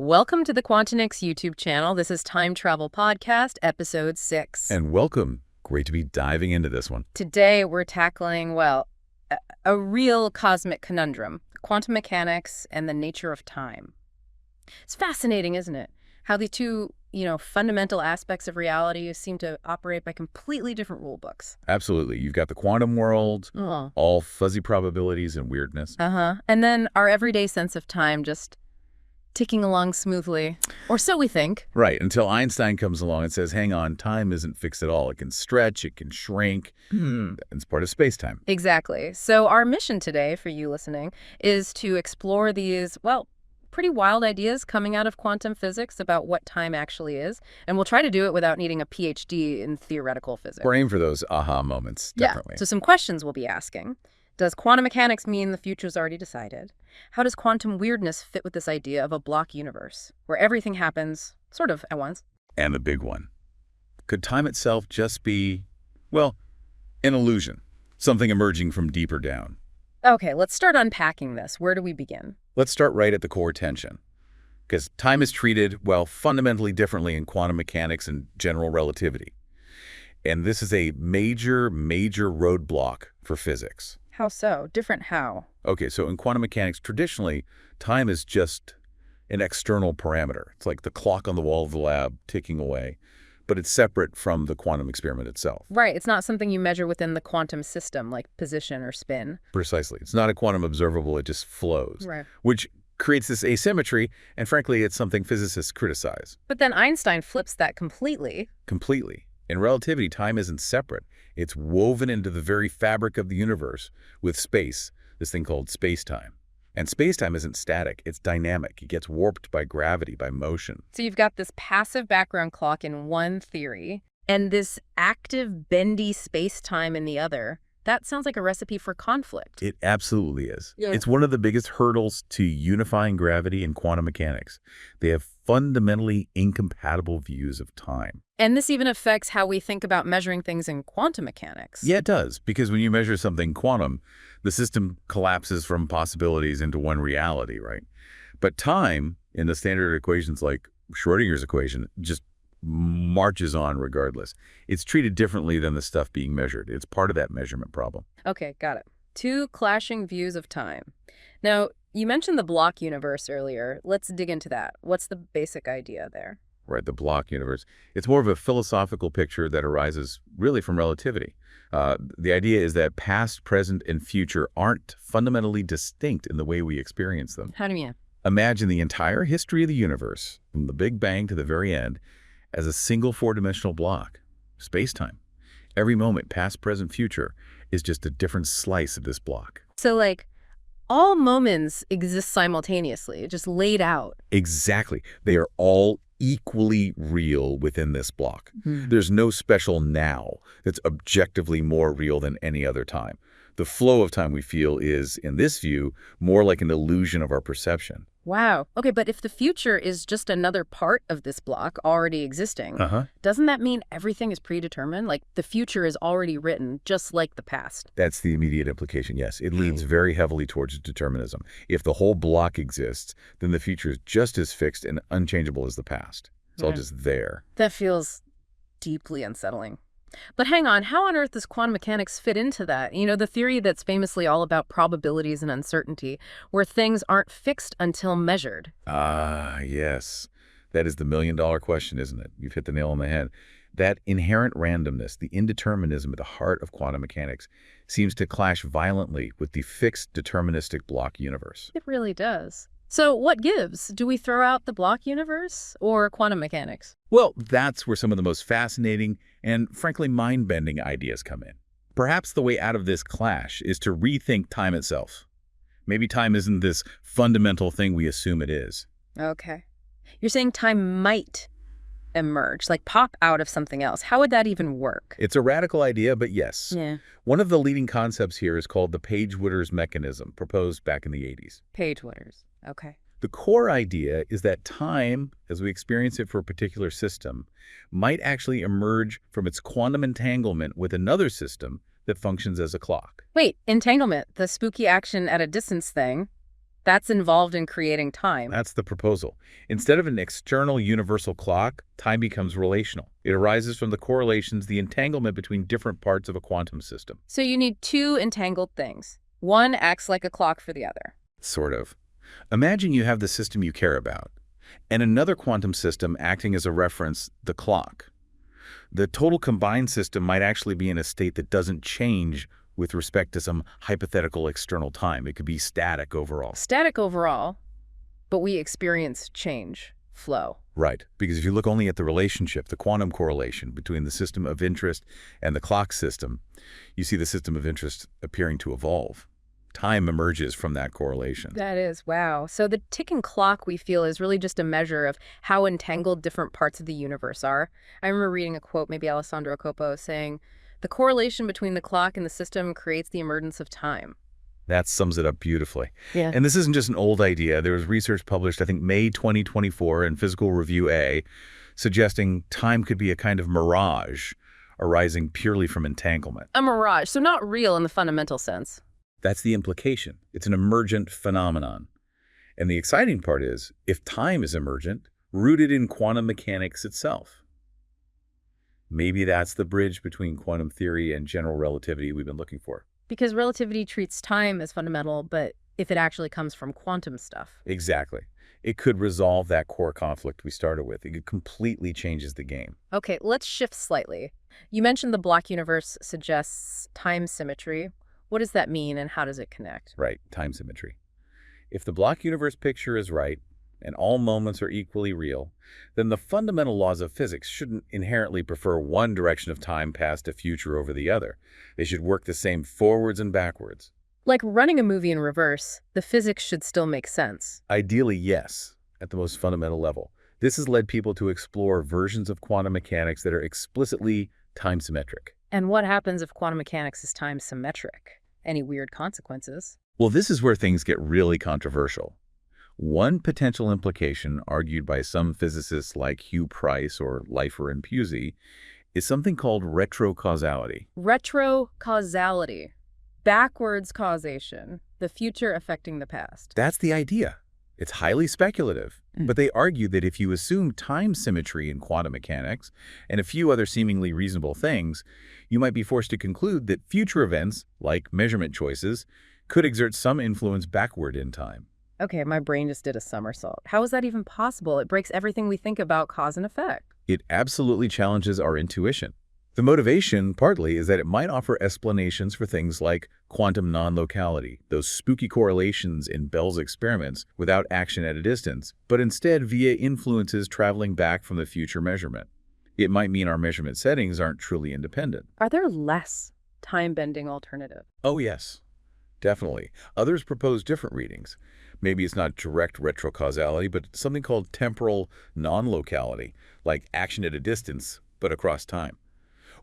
Welcome to the Quantanix YouTube channel. This is Time Travel Podcast, Episode 6. And welcome. Great to be diving into this one. Today we're tackling, well, a real cosmic conundrum, quantum mechanics and the nature of time. It's fascinating, isn't it? How the two, fundamental aspects of reality seem to operate by completely different rule books. Absolutely. You've got the quantum world, all fuzzy probabilities and weirdness. And then our everyday sense of time just ticking along smoothly, or so we think. Right, until Einstein comes along and says, hang on, time isn't fixed at all. It can stretch, it can shrink. It's part of space-time. Exactly. So our mission today, for you listening, is to explore these, pretty wild ideas coming out of quantum physics about what time actually is. And we'll try to do it without needing a PhD in theoretical physics. We're aiming for those aha moments, definitely. Yeah. So some questions we'll be asking. Does quantum mechanics mean the future's already decided? How does quantum weirdness fit with this idea of a block universe, where everything happens sort of at once? And the big one. Could time itself just be, an illusion, something emerging from deeper down? Okay, let's start unpacking this. Where do we begin? Let's start right at the core tension. Because time is treated, fundamentally differently in quantum mechanics and general relativity. And this is a major roadblock for physics. How so? Different how? Okay, so in quantum mechanics, traditionally, time is just an external parameter. It's like the clock on the wall of the lab ticking away, but it's separate from the quantum experiment itself. Right, it's not something you measure within the quantum system, like position or spin. Precisely. It's not a quantum observable, it just flows. Right. Which creates this asymmetry, and frankly, it's something physicists criticize. But then Einstein flips that completely. Completely. In relativity, time isn't separate. It's woven into the very fabric of the universe with space, this thing called space-time. And space-time isn't static, it's dynamic. It gets warped by gravity, by motion. So you've got this passive background clock in one theory, and this active, bendy space-time in the other. That sounds like a recipe for conflict. It absolutely is. Yeah. It's one of the biggest hurdles to unifying gravity and quantum mechanics. They have fundamentally incompatible views of time. And this even affects how we think about measuring things in quantum mechanics. Yeah, it does. Because when you measure something quantum, the system collapses from possibilities into one reality, right? But time, in the standard equations like Schrödinger's equation, just marches on regardless. It's treated differently than the stuff being measured. It's part of that measurement problem. Okay, got it. Two clashing views of time. Now, you mentioned the block universe earlier. Let's dig into that. What's the basic idea there? Right, the block universe. It's more of a philosophical picture that arises really from relativity. The idea is that past, present, and future aren't fundamentally distinct in the way we experience them. How do you mean? Imagine the entire history of the universe, from the Big Bang to the very end, as a single four-dimensional block, space-time. Every moment, past, present, future, is just a different slice of this block. So, all moments exist simultaneously, just laid out. Exactly. They are all equally real within this block. There's no special now that's objectively more real than any other time. The flow of time we feel is, in this view, more like an illusion of our perception. Wow. Okay, but if the future is just another part of this block already existing, doesn't that mean everything is predetermined? Like the future is already written, just like the past? That's the immediate implication, yes. It leans very heavily towards determinism. If the whole block exists, then the future is just as fixed and unchangeable as the past. It's all just there. That feels deeply unsettling. But hang on, how on earth does quantum mechanics fit into that? The theory that's famously all about probabilities and uncertainty, where things aren't fixed until measured. Ah, yes. That is the million-dollar question, isn't it? You've hit the nail on the head. That inherent randomness, the indeterminism at the heart of quantum mechanics, seems to clash violently with the fixed deterministic block universe. It really does. So what gives? Do we throw out the block universe or quantum mechanics? Well, that's where some of the most fascinating and, frankly, mind-bending ideas come in. Perhaps the way out of this clash is to rethink time itself. Maybe time isn't this fundamental thing we assume it is. Okay. You're saying time might emerge, like pop out of something else. How would that even work? It's a radical idea, but yes. Yeah. One of the leading concepts here is called the Page-Witters mechanism, proposed back in the 80s. Page-Witters. Okay. The core idea is that time, as we experience it for a particular system, might actually emerge from its quantum entanglement with another system that functions as a clock. Wait, entanglement, the spooky action at a distance thing. That's involved in creating time. That's the proposal. Instead of an external universal clock, time becomes relational. It arises from the correlations, the entanglement between different parts of a quantum system. So you need two entangled things. One acts like a clock for the other. Sort of. Imagine you have the system you care about, and another quantum system acting as a reference, the clock. The total combined system might actually be in a state that doesn't change with respect to some hypothetical external time. It could be static overall. Static overall, but we experience change, flow. Right, because if you look only at the relationship, the quantum correlation between the system of interest and the clock system, you see the system of interest appearing to evolve. Time emerges from that correlation. That is, wow. So the ticking clock we feel is really just a measure of how entangled different parts of the universe are. I remember reading a quote, maybe Alessandro Copo, saying, "The correlation between the clock and the system creates the emergence of time." That sums it up beautifully. Yeah. And this isn't just an old idea. There was research published, I think, May 2024 in Physical Review A, suggesting time could be a kind of mirage arising purely from entanglement. A mirage, so not real in the fundamental sense. That's the implication. It's an emergent phenomenon. And the exciting part is, if time is emergent, rooted in quantum mechanics itself. Maybe that's the bridge between quantum theory and general relativity we've been looking for. Because relativity treats time as fundamental, but if it actually comes from quantum stuff. Exactly. It could resolve that core conflict we started with. It completely changes the game. Okay, let's shift slightly. You mentioned the block universe suggests time symmetry. What does that mean and how does it connect? Right, time symmetry. If the block universe picture is right, and all moments are equally real, then the fundamental laws of physics shouldn't inherently prefer one direction of time past a future over the other. They should work the same forwards and backwards. Like running a movie in reverse, the physics should still make sense. Ideally, yes, at the most fundamental level. This has led people to explore versions of quantum mechanics that are explicitly time symmetric. And what happens if quantum mechanics is time symmetric? Any weird consequences? Well, this is where things get really controversial. One potential implication argued by some physicists like Hugh Price or Leifer and Pusey is something called retrocausality. Retrocausality. Backwards causation. The future affecting the past. That's the idea. It's highly speculative, but they argue that if you assume time symmetry in quantum mechanics and a few other seemingly reasonable things, you might be forced to conclude that future events, like measurement choices, could exert some influence backward in time. Okay, my brain just did a somersault. How is that even possible? It breaks everything we think about cause and effect. It absolutely challenges our intuition. The motivation, partly, is that it might offer explanations for things like quantum non-locality, those spooky correlations in Bell's experiments without action at a distance, but instead via influences traveling back from the future measurement. It might mean our measurement settings aren't truly independent. Are there less time-bending alternatives? Oh, yes, definitely. Others propose different readings. Maybe it's not direct retrocausality, but something called temporal non-locality, like action at a distance, but across time.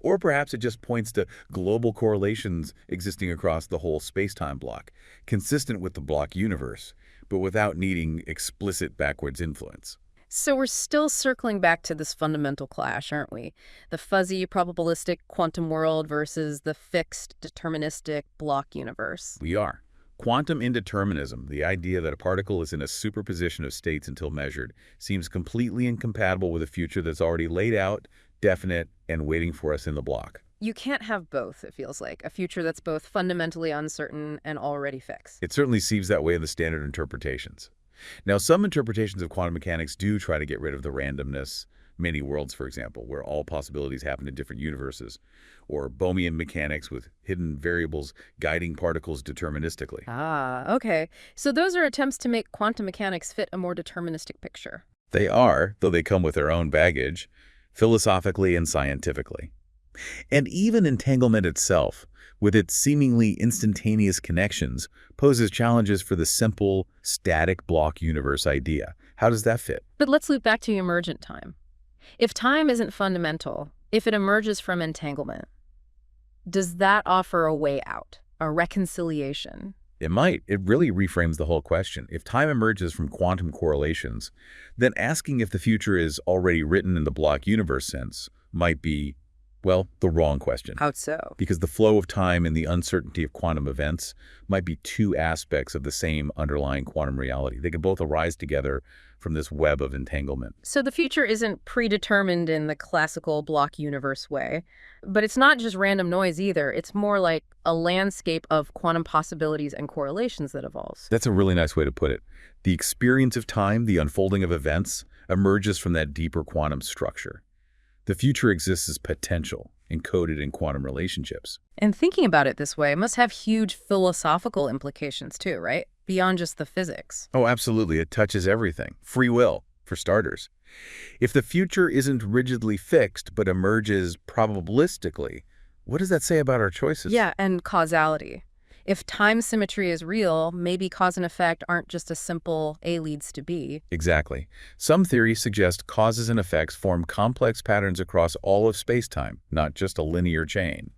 Or perhaps it just points to global correlations existing across the whole space-time block, consistent with the block universe, but without needing explicit backwards influence. So we're still circling back to this fundamental clash, aren't we? The fuzzy, probabilistic quantum world versus the fixed, deterministic block universe. We are. Quantum indeterminism, the idea that a particle is in a superposition of states until measured, seems completely incompatible with a future that's already laid out, definite, and waiting for us in the block. You can't have both, it feels like. A future that's both fundamentally uncertain and already fixed. It certainly seems that way in the standard interpretations. Now, some interpretations of quantum mechanics do try to get rid of the randomness, many worlds, for example, where all possibilities happen in different universes, or Bohmian mechanics with hidden variables guiding particles deterministically. Ah, okay. So those are attempts to make quantum mechanics fit a more deterministic picture. They are, though they come with their own baggage, philosophically and scientifically. And even entanglement itself, with its seemingly instantaneous connections, poses challenges for the simple, static block universe idea. How does that fit? But let's loop back to emergent time. If time isn't fundamental, if it emerges from entanglement, does that offer a way out, a reconciliation? It might. It really reframes the whole question. If time emerges from quantum correlations, then asking if the future is already written in the block universe sense might be Well, the wrong question. How so? Because the flow of time and the uncertainty of quantum events might be two aspects of the same underlying quantum reality. They can both arise together from this web of entanglement. So the future isn't predetermined in the classical block universe way, but it's not just random noise either. It's more like a landscape of quantum possibilities and correlations that evolves. That's a really nice way to put it. The experience of time, the unfolding of events, emerges from that deeper quantum structure. The future exists as potential, encoded in quantum relationships. And thinking about it this way must have huge philosophical implications too, right? Beyond just the physics. Oh, absolutely. It touches everything. Free will, for starters. If the future isn't rigidly fixed but emerges probabilistically, what does that say about our choices? Yeah, and causality. If time symmetry is real, maybe cause and effect aren't just a simple A leads to B. Exactly. Some theories suggest causes and effects form complex patterns across all of space-time, not just a linear chain.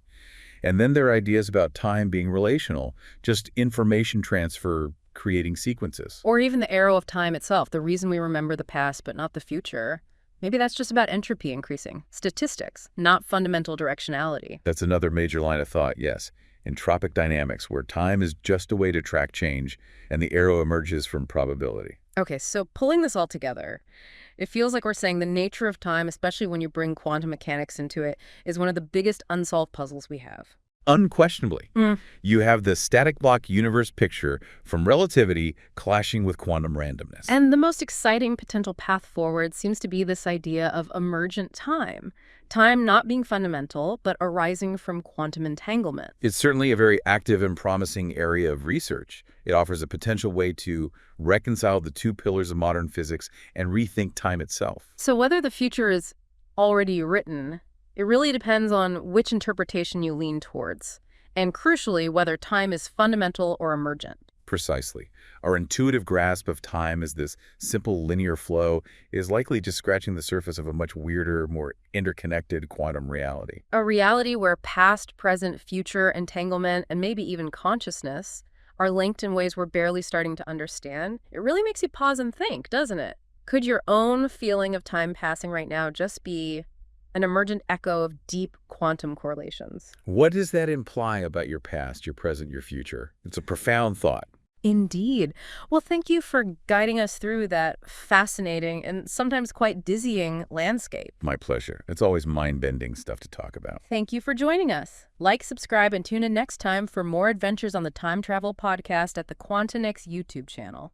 And then there are ideas about time being relational, just information transfer creating sequences. Or even the arrow of time itself, the reason we remember the past but not the future. Maybe that's just about entropy increasing. Statistics, not fundamental directionality. That's another major line of thought, yes. Entropic dynamics, where time is just a way to track change, and the arrow emerges from probability. Okay, so pulling this all together, it feels like we're saying the nature of time, especially when you bring quantum mechanics into it, is one of the biggest unsolved puzzles we have. Unquestionably. You have the static block universe picture from relativity clashing with quantum randomness. And the most exciting potential path forward seems to be this idea of emergent time. Time not being fundamental, but arising from quantum entanglement. It's certainly a very active and promising area of research. It offers a potential way to reconcile the two pillars of modern physics and rethink time itself. So whether the future is already written, it really depends on which interpretation you lean towards, and crucially, whether time is fundamental or emergent. Precisely. Our intuitive grasp of time as this simple linear flow is likely just scratching the surface of a much weirder, more interconnected quantum reality. A reality where past, present, future, entanglement, and maybe even consciousness are linked in ways we're barely starting to understand. It really makes you pause and think, doesn't it? Could your own feeling of time passing right now just be an emergent echo of deep quantum correlations? What does that imply about your past, your present, your future? It's a profound thought. Indeed. Well, thank you for guiding us through that fascinating and sometimes quite dizzying landscape. My pleasure. It's always mind-bending stuff to talk about. Thank you for joining us. Like, subscribe, and tune in next time for more adventures on the Time Travel Podcast at the Quantanix YouTube channel.